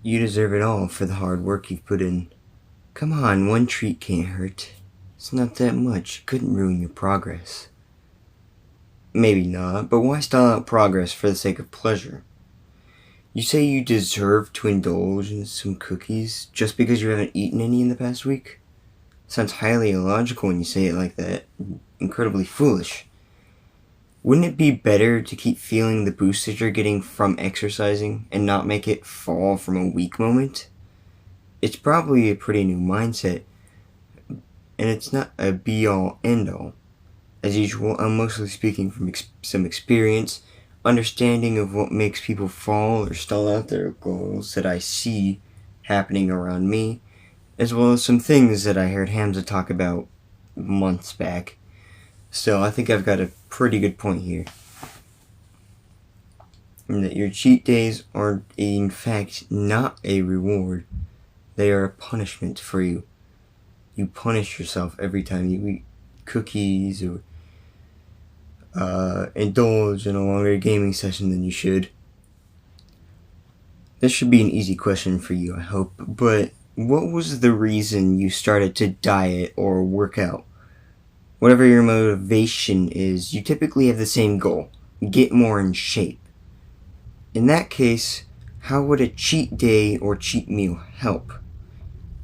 You deserve it all for the hard work you've put in. Come on, one treat can't hurt. It's not that much. It couldn't ruin your progress. Maybe not, but why stall out progress for the sake of pleasure? You say you deserve to indulge in some cookies just because you haven't eaten any in the past week? Sounds highly illogical when you say it like that. Incredibly foolish. Wouldn't it be better to keep feeling the boost that you're getting from exercising and not make it fall from a weak moment? It's probably a pretty new mindset, and it's not a be-all, end-all. As usual, I'm mostly speaking from some experience, understanding of what makes people fall or stall out their goals that I see happening around me, as well as some things that I heard Hamza talk about months back. Still, I think I've got a pretty good point here. And that your cheat days are, in fact, not a reward. They are a punishment for you. You punish yourself every time you eat cookies or indulge in a longer gaming session than you should. This should be an easy question for you, I hope, but what was the reason you started to diet or work out? Whatever your motivation is, you typically have the same goal: get more in shape. In that case, how would a cheat day or cheat meal help?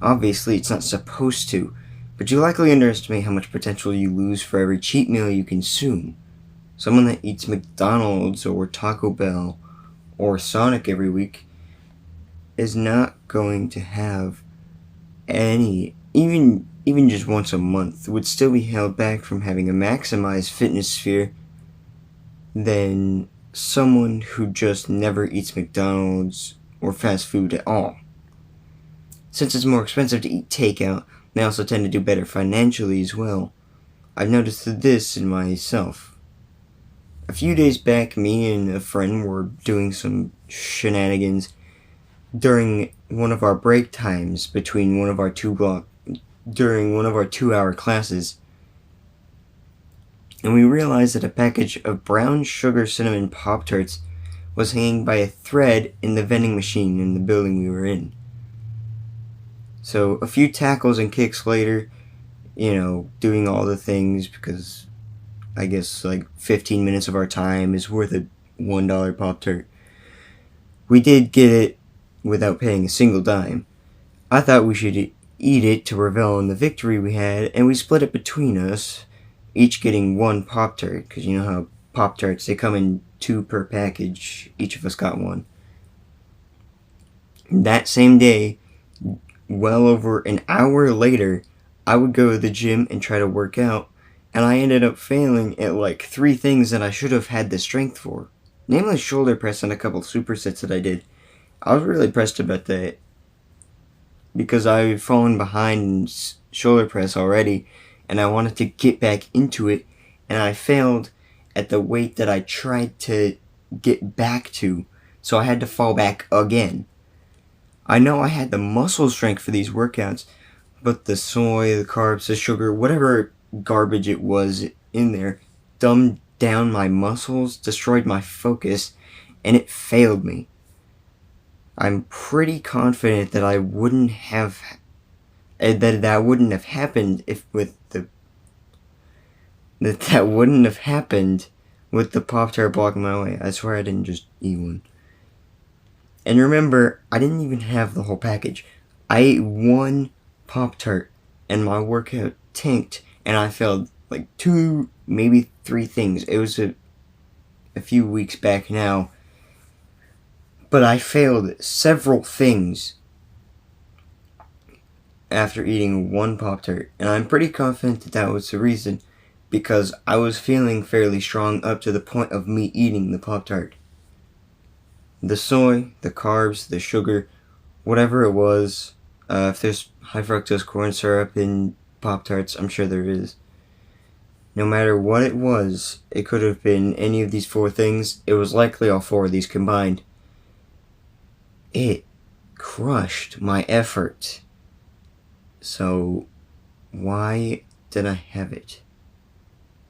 Obviously, it's not supposed to, but you likely underestimate how much potential you lose for every cheat meal you consume. Someone that eats McDonald's or Taco Bell or Sonic every week is not going to have any, even just once a month, would still be held back from having a maximized fitness sphere than someone who just never eats McDonald's or fast food at all. Since it's more expensive to eat takeout, they also tend to do better financially as well. I've noticed this in myself. A few days back, me and a friend were doing some shenanigans during one of our break times between during one of our 2-hour classes. And we realized that a package of brown sugar cinnamon Pop-Tarts was hanging by a thread in the vending machine in the building we were in. So a few tackles and kicks later, doing all the things, because I guess like 15 minutes of our time is worth a $1 Pop-Tart. We did get it without paying a single dime. I thought we should eat it to revel in the victory we had, and we split it between us, each getting one Pop-Tart, because you know how Pop-Tarts, they come in 2 per package. Each of us got one. That same day, well over an hour later, I would go to the gym and try to work out, and I ended up failing at like 3 things that I should have had the strength for. Namely shoulder press and a couple supersets that I did. I was really pressed about that, because I've fallen behind in shoulder press already, and I wanted to get back into it, and I failed at the weight that I tried to get back to, so I had to fall back again. I know I had the muscle strength for these workouts, but the soy, the carbs, the sugar, whatever garbage it was in there, dumbed down my muscles, destroyed my focus, and it failed me. I'm pretty confident that I wouldn't have that wouldn't have happened that wouldn't have happened with the Pop-Tart blocking my way. I swear I didn't just eat one. And remember, I didn't even have the whole package. I ate one Pop-Tart and my workout tanked, and I failed like 2, maybe 3 things. It was a few weeks back now, but I failed several things after eating one Pop-Tart, and I'm pretty confident that was the reason, because I was feeling fairly strong up to the point of me eating the Pop-Tart. The soy, the carbs, the sugar, whatever it was, if there's high fructose corn syrup in Pop-Tarts, I'm sure there is. No matter what it was, it could have been any of these 4 things. It was likely all 4 of these combined. It crushed my effort. So, why did I have it?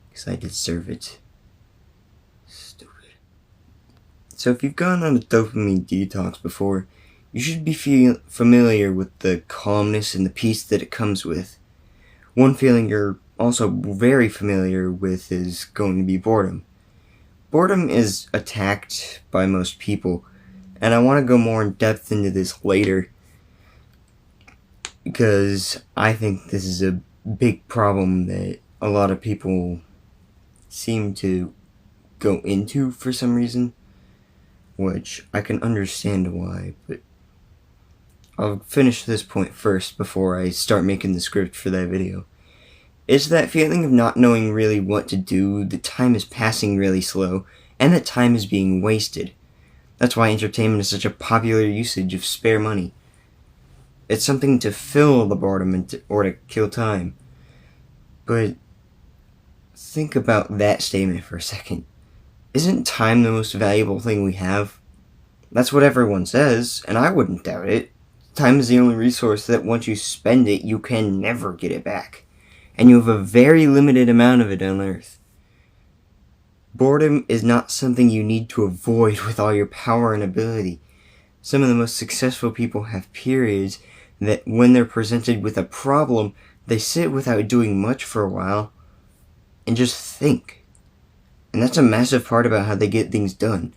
Because I deserve it. Stupid. So if you've gone on a dopamine detox before, You should be familiar with the calmness and the peace that it comes with. One feeling you're also very familiar with is going to be boredom. Boredom is attacked by most people, and I want to go more in depth into this later because I think this is a big problem that a lot of people seem to go into for some reason, which I can understand why, but I'll finish this point first before I start making the script for that video. It's that feeling of not knowing really what to do, that time is passing really slow, and that time is being wasted. That's why entertainment is such a popular usage of spare money. It's something to fill the boredom or to kill time. But think about that statement for a second. Isn't time the most valuable thing we have? That's what everyone says, and I wouldn't doubt it. Time is the only resource that once you spend it, you can never get it back. And you have a very limited amount of it on Earth. Boredom is not something you need to avoid with all your power and ability. Some of the most successful people have periods that when they're presented with a problem, they sit without doing much for a while and just think. And that's a massive part about how they get things done.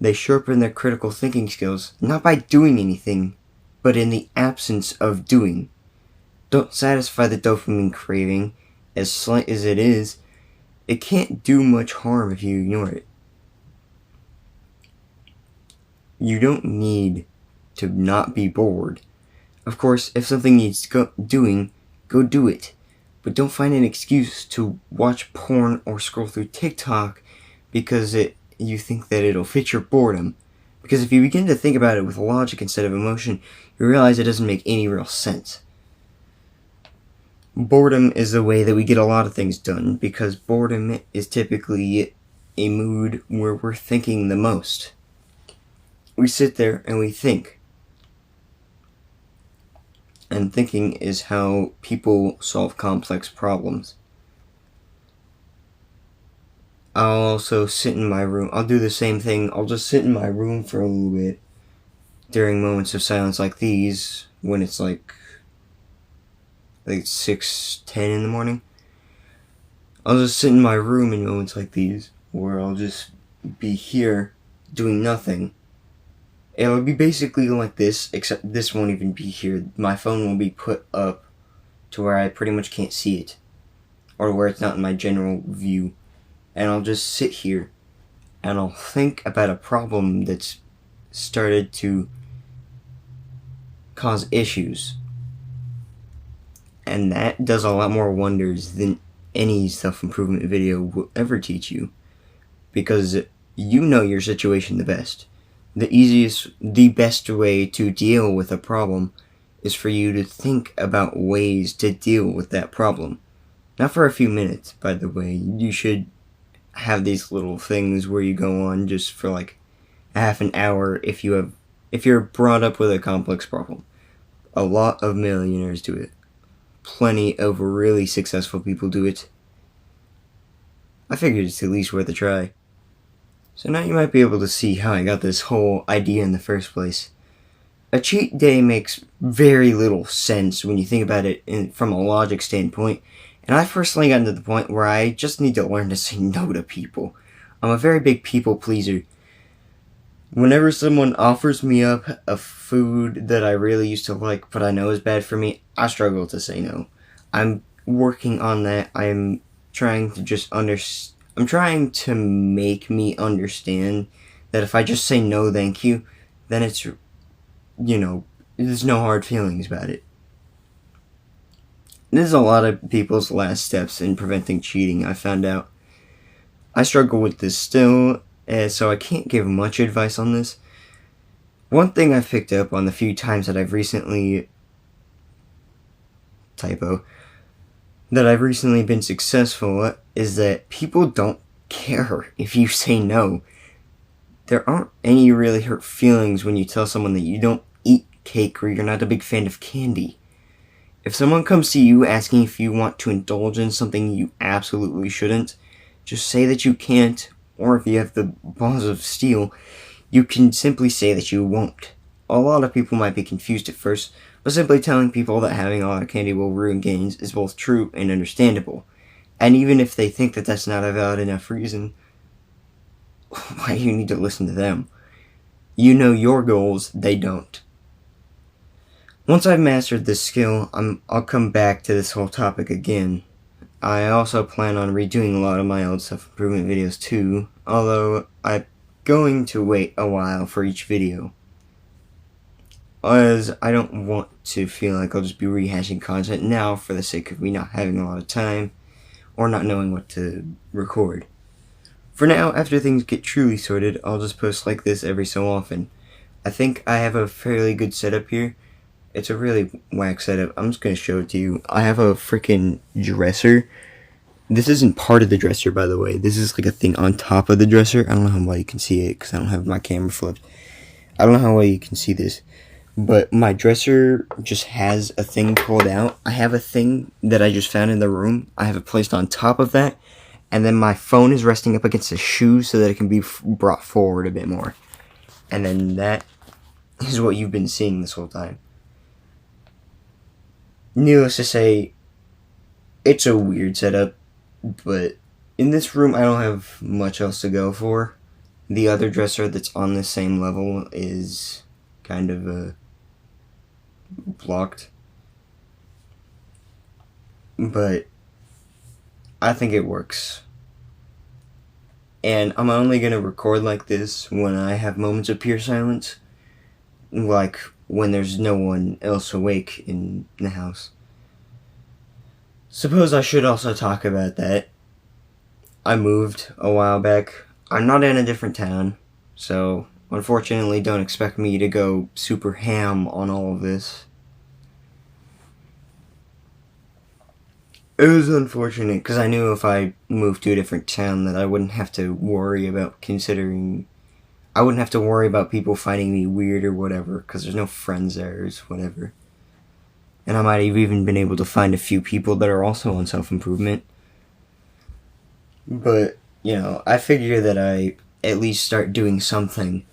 They sharpen their critical thinking skills, not by doing anything, but in the absence of doing. Don't satisfy the dopamine craving, as slight as it is. It can't do much harm if you ignore it. You don't need to not be bored. Of course, if something needs doing, go do it. But don't find an excuse to watch porn or scroll through TikTok because you think that it'll fit your boredom. Because if you begin to think about it with logic instead of emotion, you realize it doesn't make any real sense. Boredom is the way that we get a lot of things done, because boredom is typically a mood where we're thinking the most. We sit there and we think. And thinking is how people solve complex problems. I'll also sit in my room. I'll do the same thing. I'll just sit in my room for a little bit during moments of silence like these, when it's like 6:10 in the morning. I'll just sit in my room in moments like these, where I'll just be here doing nothing. It'll be basically like this, except this won't even be here. My phone will be put up to where I pretty much can't see it, or where it's not in my general view. And I'll just sit here, and I'll think about a problem that's started to cause issues. And that does a lot more wonders than any self-improvement video will ever teach you. Because you know your situation the best. The best way to deal with a problem is for you to think about ways to deal with that problem. Not for a few minutes, by the way. You should have these little things where you go on just for like a half an hour if you're brought up with a complex problem. A lot of millionaires do it. Plenty of really successful people do it. I figured it's at least worth a try. So now you might be able to see how I got this whole idea in the first place. A cheat day makes very little sense when you think about it from a logic standpoint, and I've personally gotten to the point where I just need to learn to say no to people. I'm a very big people pleaser. Whenever someone offers me up a food that I really used to like but I know is bad for me, I struggle to say no. I'm working on that. I'm trying to make me understand that if I just say no thank you, then it's, there's no hard feelings about it. This is a lot of people's last steps in preventing cheating, I found out. I struggle with this still, so I can't give much advice on this. One thing I've picked up on the few times that I've recently been successful at is that people don't care if you say no. There aren't any really hurt feelings when you tell someone that you don't eat cake or you're not a big fan of candy. If someone comes to you asking if you want to indulge in something you absolutely shouldn't, just say that you can't, or if you have the balls of steel, you can simply say that you won't. a lot of people might be confused at first, but simply telling people that having a lot of candy will ruin gains is both true and understandable. And even if they think that that's not a valid enough reason, why do you need to listen to them? You know your goals, they don't. Once I've mastered this skill, I'll come back to this whole topic again. I also plan on redoing a lot of my old self-improvement videos too, although I'm going to wait a while for each video, as I don't want to feel like I'll just be rehashing content now for the sake of me not having a lot of time or not knowing what to record. For now, after things get truly sorted, I'll just post like this every so often. I think I have a fairly good setup here. It's a really whack setup. I'm just going to show it to you. I have a freaking dresser. This isn't part of the dresser, by the way. This is like a thing on top of the dresser. I don't know how well you can see it because I don't have my camera flipped. I don't know how well you can see this. But my dresser just has a thing pulled out. I have a thing that I just found in the room. I have it placed on top of that. And then my phone is resting up against the shoe so that it can be brought forward a bit more. And then that is what you've been seeing this whole time. Needless to say, it's a weird setup, but in this room I don't have much else to go for. The other dresser that's on the same level is kind of blocked, but I think it works. And I'm only going to record like this when I have moments of pure silence, like when there's no one else awake in the house. Suppose I should also talk about that. I moved a while back. I'm not in a different town, so unfortunately don't expect me to go super ham on all of this. It was unfortunate because I knew if I moved to a different town that I wouldn't have to worry about people finding me weird or whatever, because there's no friends there or whatever. And I might have even been able to find a few people that are also on self-improvement. But, I figure that I at least start doing something.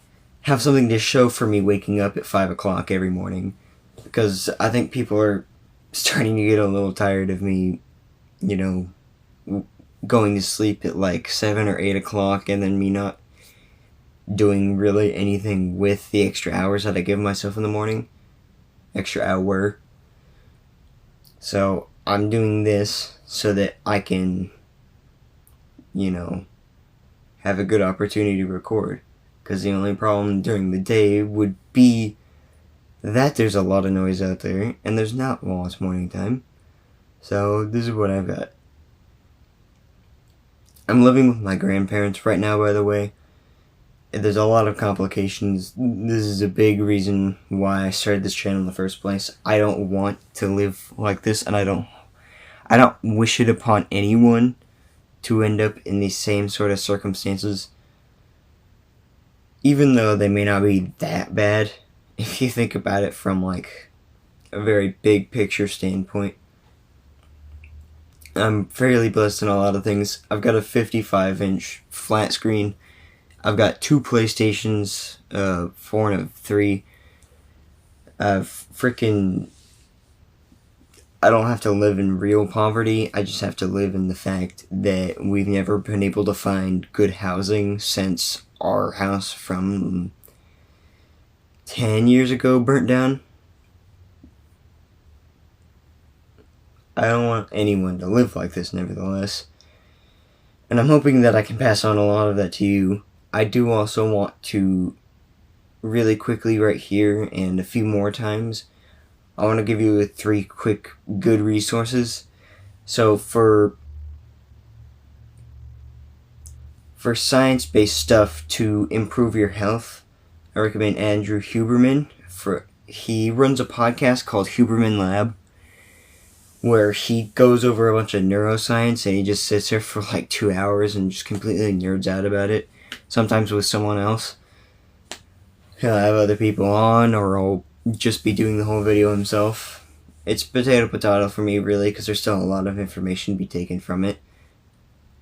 Have something to show for me waking up at 5 o'clock every morning. Because I think people are starting to get a little tired of me, going to sleep at like 7 or 8 o'clock and then me not doing really anything with the extra hours that I give myself in the morning. Extra hour. So I'm doing this so that I can, have a good opportunity to record. Because the only problem during the day would be that there's a lot of noise out there and there's not while it's morning time. So this is what I've got. I'm living with my grandparents right now, by the way. There's a lot of complications. This is a big reason why I started this channel in the first place. I don't want to live like this, and I don't wish it upon anyone to end up in these same sort of circumstances. Even though they may not be that bad, if you think about it from like a very big picture standpoint. I'm fairly blessed in a lot of things. I've got a 55-inch flat screen. I've got 2 PlayStations, 4 and a 3. I don't have to live in real poverty. I just have to live in the fact that we've never been able to find good housing since our house from 10 years ago burnt down. I don't want anyone to live like this, nevertheless. And I'm hoping that I can pass on a lot of that to you. I do also want to really quickly right here and a few more times, I want to give you 3 quick good resources. So for science-based stuff to improve your health, I recommend Andrew Huberman. He runs a podcast called Huberman Lab, where he goes over a bunch of neuroscience and he just sits there for like 2 hours and just completely nerds out about it. Sometimes with someone else. He'll have other people on, or he'll just be doing the whole video himself. It's potato for me, really, because there's still a lot of information to be taken from it.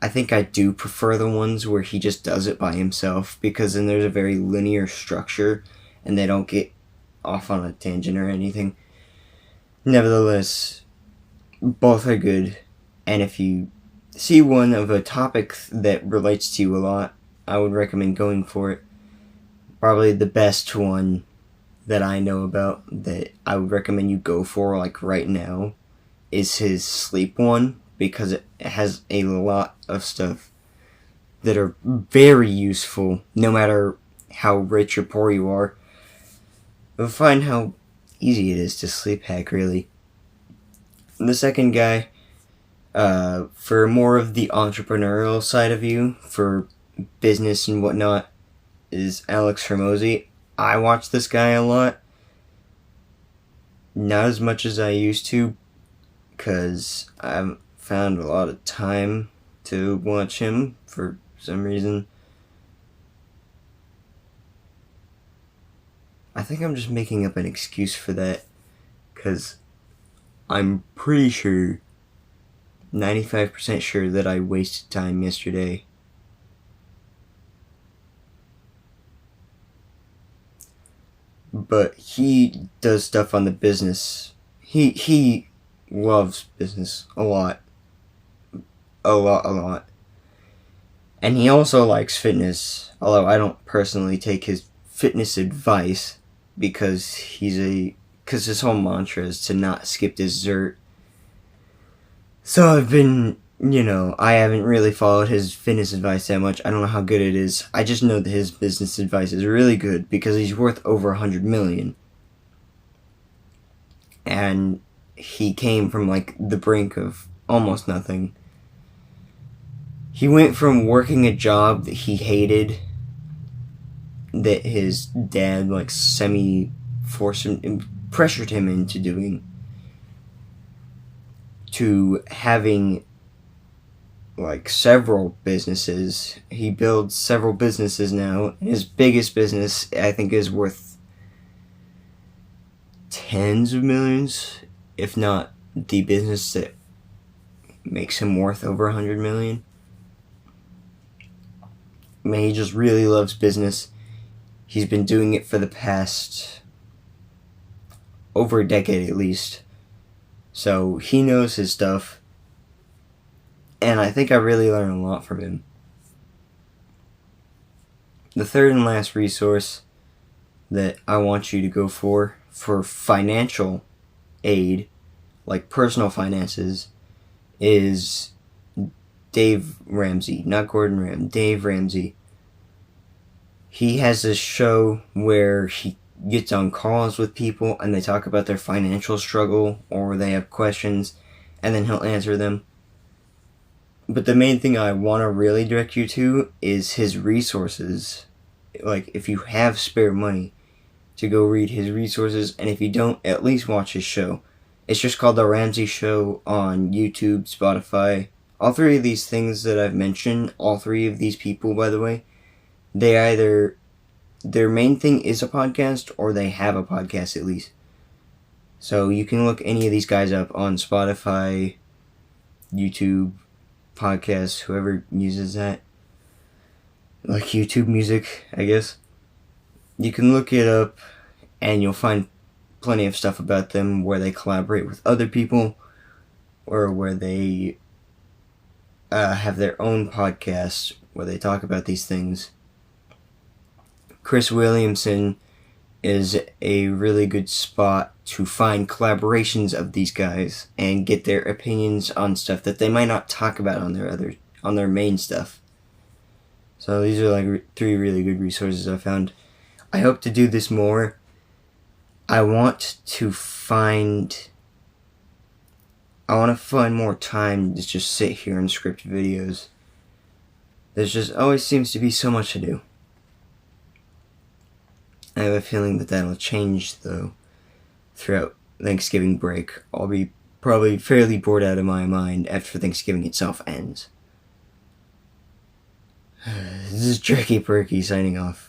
I think I do prefer the ones where he just does it by himself, because then there's a very linear structure and they don't get off on a tangent or anything. Nevertheless, both are good, and if you see one of a topic that relates to you a lot, I would recommend going for it. Probably the best one that I know about that I would recommend you go for, like right now, is his sleep one, because it has a lot of stuff that are very useful, no matter how rich or poor you are. You'll find how easy it is to sleep hack, really. The second guy, for more of the entrepreneurial side of you, for business and whatnot, is Alex Hormozy. I watch this guy a lot. Not as much as I used to, because I haven't found a lot of time to watch him for some reason. I think I'm just making up an excuse for that, because I'm pretty sure, 95% sure, that I wasted time yesterday. But he does stuff on the business. He loves business a lot. A lot. And he also likes fitness, although I don't personally take his fitness advice, because his whole mantra is to not skip dessert. So I've been, I haven't really followed his fitness advice that much. I don't know how good it is. I just know that his business advice is really good, because he's worth over $100 million. And he came from, the brink of almost nothing. He went from working a job that he hated, that his dad, pressured him into doing, to having, several businesses. He builds several businesses now. His biggest business, I think, is worth tens of millions, if not the business that makes him worth over $100 million. I mean, he just really loves business. He's been doing it for the past over a decade at least. So he knows his stuff. And I think I really learned a lot from him. The third and last resource that I want you to go for financial aid, like personal finances, is Dave Ramsey. Not Gordon Ramsay, Dave Ramsey. He has this show where he gets on calls with people and they talk about their financial struggle, or they have questions, and then he'll answer them. But the main thing I want to really direct you to is his resources. If you have spare money, to go read his resources, and if you don't, at least watch his show. It's just called The Ramsey Show on YouTube, Spotify. All three of these things that I've mentioned, all three of these people, by the way, they either, their main thing is a podcast, or they have a podcast at least. So you can look any of these guys up on Spotify, YouTube, podcasts, whoever uses that. Like YouTube Music, I guess. You can look it up, and you'll find plenty of stuff about them where they collaborate with other people, or where they have their own podcasts where they talk about these things. Chris Williamson is a really good spot to find collaborations of these guys and get their opinions on stuff that they might not talk about on their main stuff. So these are three really good resources I found. I hope to do this more. I want to find more time to just sit here and script videos. There's just always seems to be so much to do. I have a feeling that that'll change, though, throughout Thanksgiving break. I'll be probably fairly bored out of my mind after Thanksgiving itself ends. This is Jerky Perky signing off.